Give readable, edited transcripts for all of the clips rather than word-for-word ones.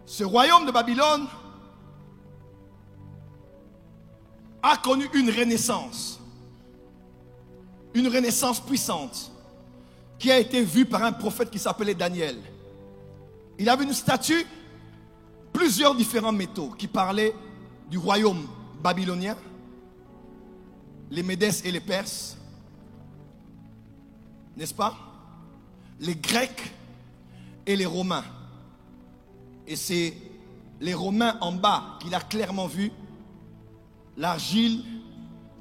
Ce royaume de Babylone a connu une renaissance puissante qui a été vue par un prophète qui s'appelait Daniel. Il avait une statue, plusieurs différents métaux qui parlaient du royaume babylonien, les Médès et les Perses, n'est-ce pas? Les Grecs et les Romains. Et c'est les Romains en bas qu'il a clairement vu l'argile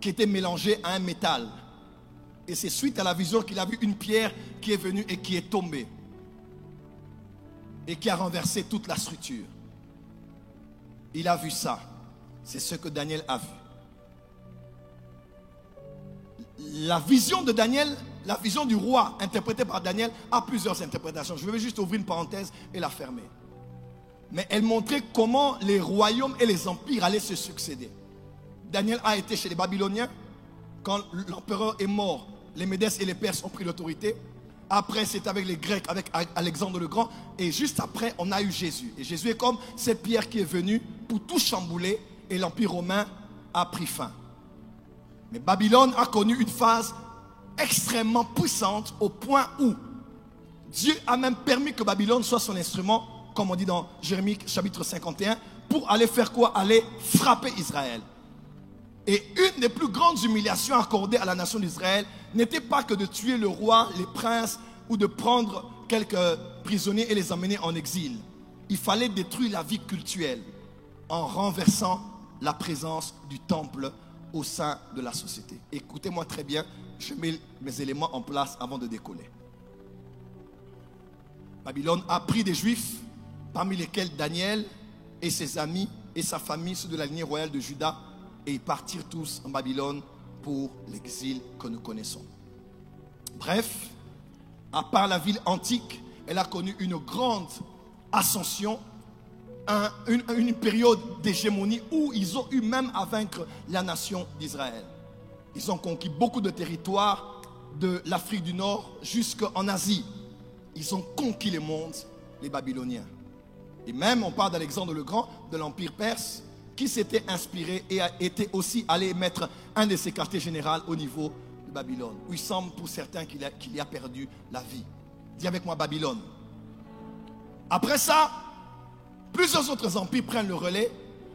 qui était mélangée à un métal. Et c'est suite à la vision qu'il a vu une pierre qui est venue et qui est tombée. Et qui a renversé toute la structure. Il a vu ça. C'est ce que Daniel a vu. La vision de Daniel, la vision du roi interprétée par Daniel a plusieurs interprétations. Je vais juste ouvrir une parenthèse et la fermer. Mais elle montrait comment les royaumes et les empires allaient se succéder. Daniel a été chez les Babyloniens. Quand l'empereur est mort, les Médès et les Perses ont pris l'autorité. Après, c'est avec les Grecs, avec Alexandre le Grand. Et juste après, on a eu Jésus. Et Jésus est comme cette pierre qui est venue pour tout chambouler. Et l'empire romain a pris fin. Mais Babylone a connu une phase extrêmement puissante au point où Dieu a même permis que Babylone soit son instrument, comme on dit dans Jérémie chapitre 51, pour aller faire quoi? Aller frapper Israël. Et une des plus grandes humiliations accordées à la nation d'Israël n'était pas que de tuer le roi, les princes, ou de prendre quelques prisonniers et les emmener en exil. Il fallait détruire la vie cultuelle en renversant la présence du temple au sein de la société. Écoutez-moi très bien, je mets mes éléments en place avant de décoller. Babylone a pris des Juifs, parmi lesquels Daniel et ses amis et sa famille, ceux de la lignée royale de Juda, et ils partirent tous en Babylone pour l'exil que nous connaissons. Bref, à part la ville antique, elle a connu une grande ascension, une période d'hégémonie où ils ont eu même à vaincre la nation d'Israël. Ils ont conquis beaucoup de territoires de l'Afrique du Nord jusqu'en Asie. Ils ont conquis le monde, les Babyloniens. Et même, on parle d'Alexandre le Grand, de l'Empire perse, qui s'était inspiré et a été aussi allé mettre un de ses quartiers généraux au niveau de Babylone, où il semble pour certains qu'il y a perdu la vie. Dis avec moi Babylone. Après ça, plusieurs autres empires prennent le relais,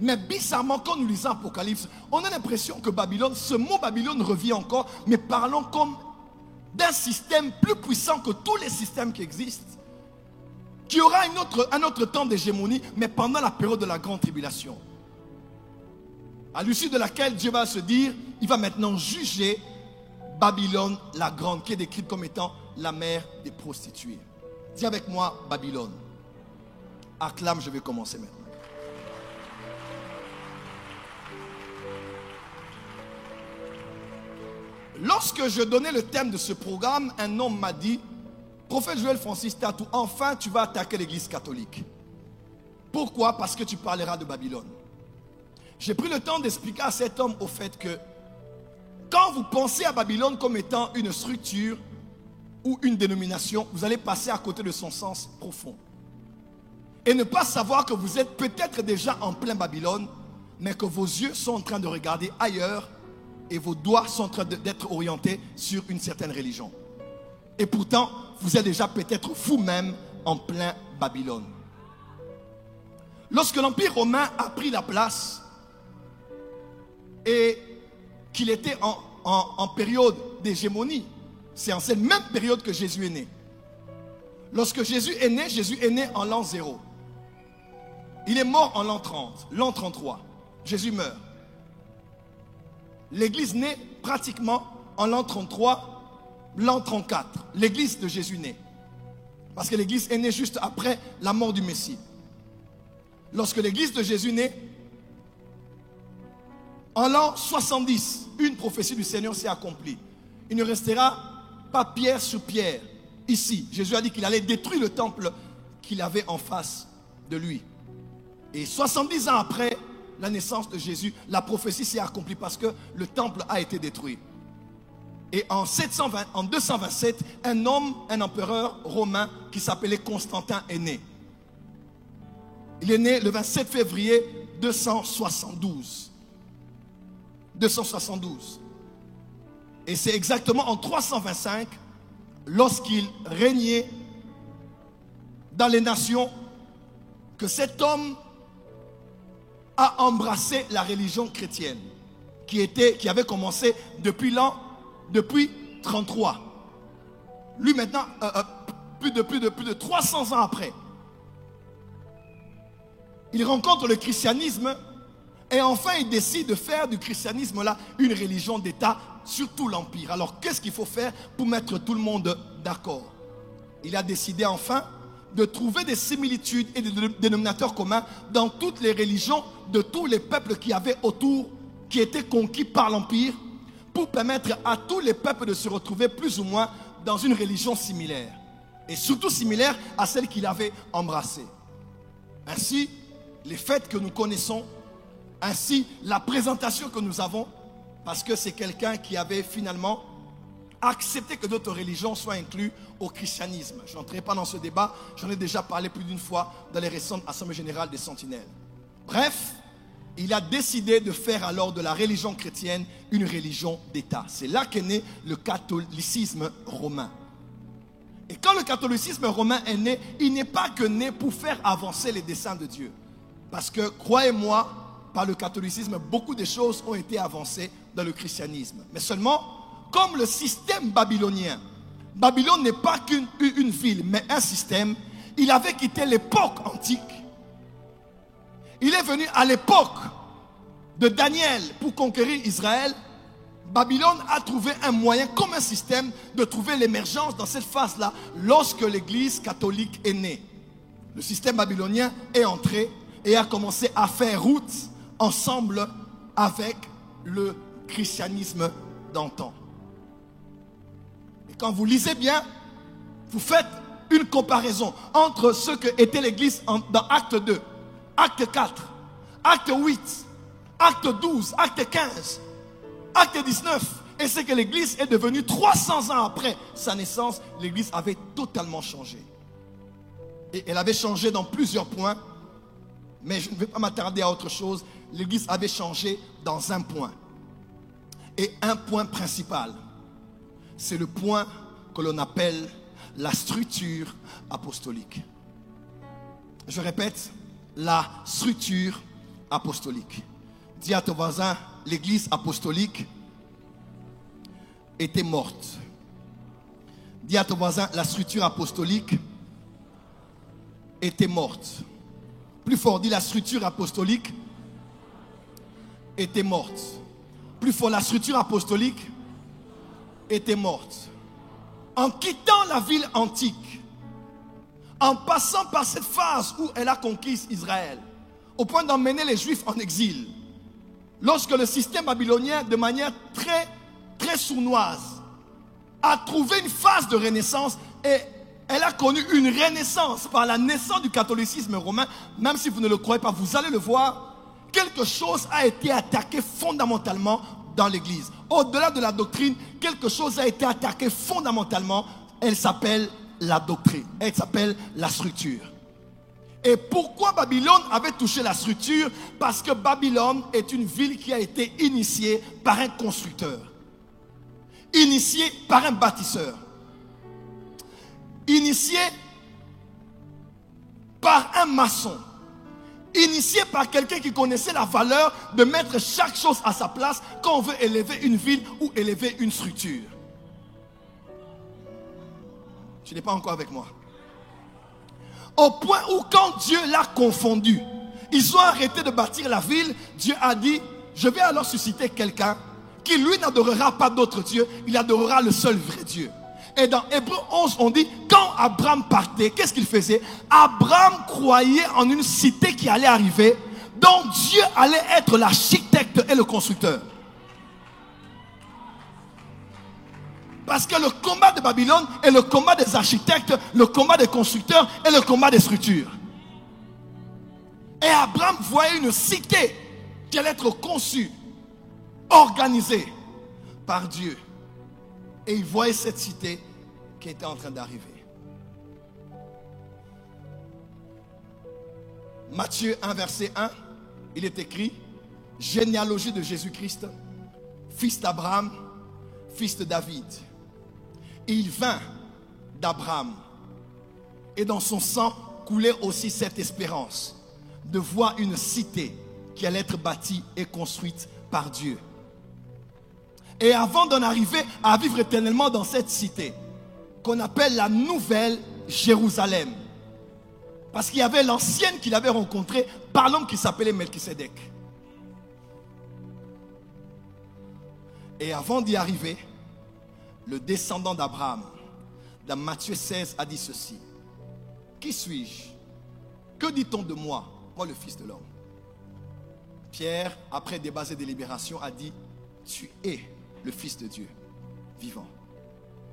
mais bizarrement, quand nous lisons Apocalypse, on a l'impression que Babylone, ce mot Babylone revient encore, mais parlons comme d'un système plus puissant que tous les systèmes qui existent, qui aura un autre temps d'hégémonie, mais pendant la période de la grande tribulation. À l'issue de laquelle Dieu va se dire, il va maintenant juger Babylone la grande, qui est décrite comme étant la mère des prostituées. Dis avec moi Babylone. Acclame, je vais commencer maintenant. Lorsque je donnais le thème de ce programme, un homme m'a dit, prophète Joël Francis Tatou, enfin tu vas attaquer l'église catholique. Pourquoi? Parce que tu parleras de Babylone. J'ai pris le temps d'expliquer à cet homme au fait que quand vous pensez à Babylone comme étant une structure ou une dénomination, vous allez passer à côté de son sens profond. Et ne pas savoir que vous êtes peut-être déjà en plein Babylone, mais que vos yeux sont en train de regarder ailleurs et vos doigts sont en train d'être orientés sur une certaine religion. Et pourtant, vous êtes déjà peut-être vous-même en plein Babylone. Lorsque l'Empire romain a pris la place et qu'il était en période d'hégémonie, c'est en cette même période que Jésus est né. Lorsque Jésus est né en l'an 0. Il est mort en l'an 30, l'an 33. Jésus meurt. L'église naît pratiquement en l'an 33, l'an 34. L'église de Jésus naît. Parce que l'église est née juste après la mort du Messie. Lorsque l'église de Jésus naît, en l'an 70, une prophétie du Seigneur s'est accomplie. Il ne restera pas pierre sur pierre. Ici, Jésus a dit qu'il allait détruire le temple qu'il avait en face de lui. Et 70 ans après la naissance de Jésus, la prophétie s'est accomplie parce que le temple a été détruit. Et en 227, un empereur romain qui s'appelait Constantin est né. Il est né le 27 février 272. 272. Et c'est exactement en 325, lorsqu'il régnait dans les nations, que cet homme a embrassé la religion chrétienne qui avait commencé depuis 33. Lui maintenant, plus de 300 ans après, il rencontre le christianisme et enfin il décide de faire du christianisme là une religion d'État sur tout l'Empire. Alors qu'est-ce qu'il faut faire pour mettre tout le monde d'accord? Il a décidé enfin de trouver des similitudes et des dénominateurs communs dans toutes les religions de tous les peuples qui avaient autour, qui étaient conquis par l'Empire, pour permettre à tous les peuples de se retrouver plus ou moins dans une religion similaire. Et surtout similaire à celle qu'il avait embrassée. Ainsi, les fêtes que nous connaissons, ainsi la présentation que nous avons, parce que c'est quelqu'un qui avait finalement accepté que d'autres religions soient incluses au christianisme. Je n'entrerai pas dans ce débat, j'en ai déjà parlé plus d'une fois dans les récentes assemblées générales des Sentinelles. Bref, il a décidé de faire alors de la religion chrétienne une religion d'État. C'est là qu'est né le catholicisme romain. Et quand le catholicisme romain est né, il n'est pas que né pour faire avancer les desseins de Dieu. Parce que, croyez-moi, par le catholicisme, beaucoup de choses ont été avancées dans le christianisme. Mais seulement, comme le système babylonien, Babylone n'est pas qu'une ville, mais un système, il avait quitté l'époque antique. Il est venu à l'époque de Daniel pour conquérir Israël. Babylone a trouvé un moyen, comme un système, de trouver l'émergence dans cette phase-là, lorsque l'église catholique est née. Le système babylonien est entré et a commencé à faire route ensemble avec le christianisme d'antan. Et quand vous lisez bien, vous faites une comparaison entre ce que était l'église dans Acte 2, Acte 4, Acte 8, Acte 12, Acte 15, Acte 19, et ce que l'église est devenue 300 ans après sa naissance. L'église avait totalement changé. Et elle avait changé dans plusieurs points, mais je ne vais pas m'attarder à autre chose. L'église avait changé dans un point. Et un point principal, c'est le point que l'on appelle la structure apostolique. Je répète, la structure apostolique. Dis à ton voisin, l'église apostolique était morte. Dis à ton voisin, la structure apostolique était morte. Plus fort, dis la structure apostolique était morte. Plus fort, la structure apostolique était morte. En quittant la ville antique, en passant par cette phase où elle a conquis Israël, au point d'emmener les Juifs en exil, lorsque le système babylonien, de manière très sournoise, a trouvé une phase de renaissance, et elle a connu une renaissance par la naissance du catholicisme romain, même si vous ne le croyez pas, vous allez le voir, quelque chose a été attaqué fondamentalement dans l'église. Au-delà de la doctrine, quelque chose a été attaqué fondamentalement. Elle s'appelle la doctrine, elle s'appelle la structure. Et pourquoi Babylone avait touché la structure? Parce que Babylone est une ville qui a été initiée par un constructeur, initiée par un bâtisseur, initiée par un maçon, initiée par quelqu'un qui connaissait la valeur de mettre chaque chose à sa place quand on veut élever une ville ou élever une structure. Tu n'es pas encore avec moi. Au point où quand Dieu l'a confondu, ils ont arrêté de bâtir la ville. Dieu a dit, je vais alors susciter quelqu'un qui lui n'adorera pas d'autre Dieu, il adorera le seul vrai Dieu. Et dans Hébreux 11, on dit, quand Abraham partait, qu'est-ce qu'il faisait? Abraham croyait en une cité qui allait arriver, dont Dieu allait être l'architecte et le constructeur. Parce que le combat de Babylone est le combat des architectes, le combat des constructeurs et le combat des structures. Et Abraham voyait une cité qui allait être conçue, organisée par Dieu. Et il voyait cette cité qui était en train d'arriver. Matthieu 1, verset 1, il est écrit, généalogie de Jésus-Christ, fils d'Abraham, fils de David. Et il vint d'Abraham. Et dans son sang coulait aussi cette espérance de voir une cité qui allait être bâtie et construite par Dieu. Et avant d'en arriver à vivre éternellement dans cette cité, qu'on appelle la Nouvelle Jérusalem. Parce qu'il y avait l'ancienne qu'il avait rencontrée par l'homme qui s'appelait Melchisédek. Et avant d'y arriver, le descendant d'Abraham, dans Matthieu 16, a dit ceci. Qui suis-je? Que dit-on de moi, moi le Fils de l'homme? Pierre, après débat et délibération, a dit, tu es le Fils de Dieu, vivant.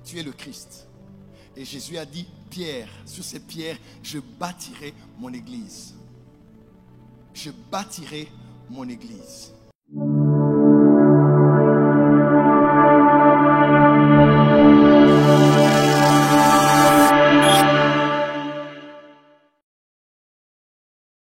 Tu es le Christ. Et Jésus a dit, Pierre, sur ces pierres, je bâtirai mon église. Je bâtirai mon église.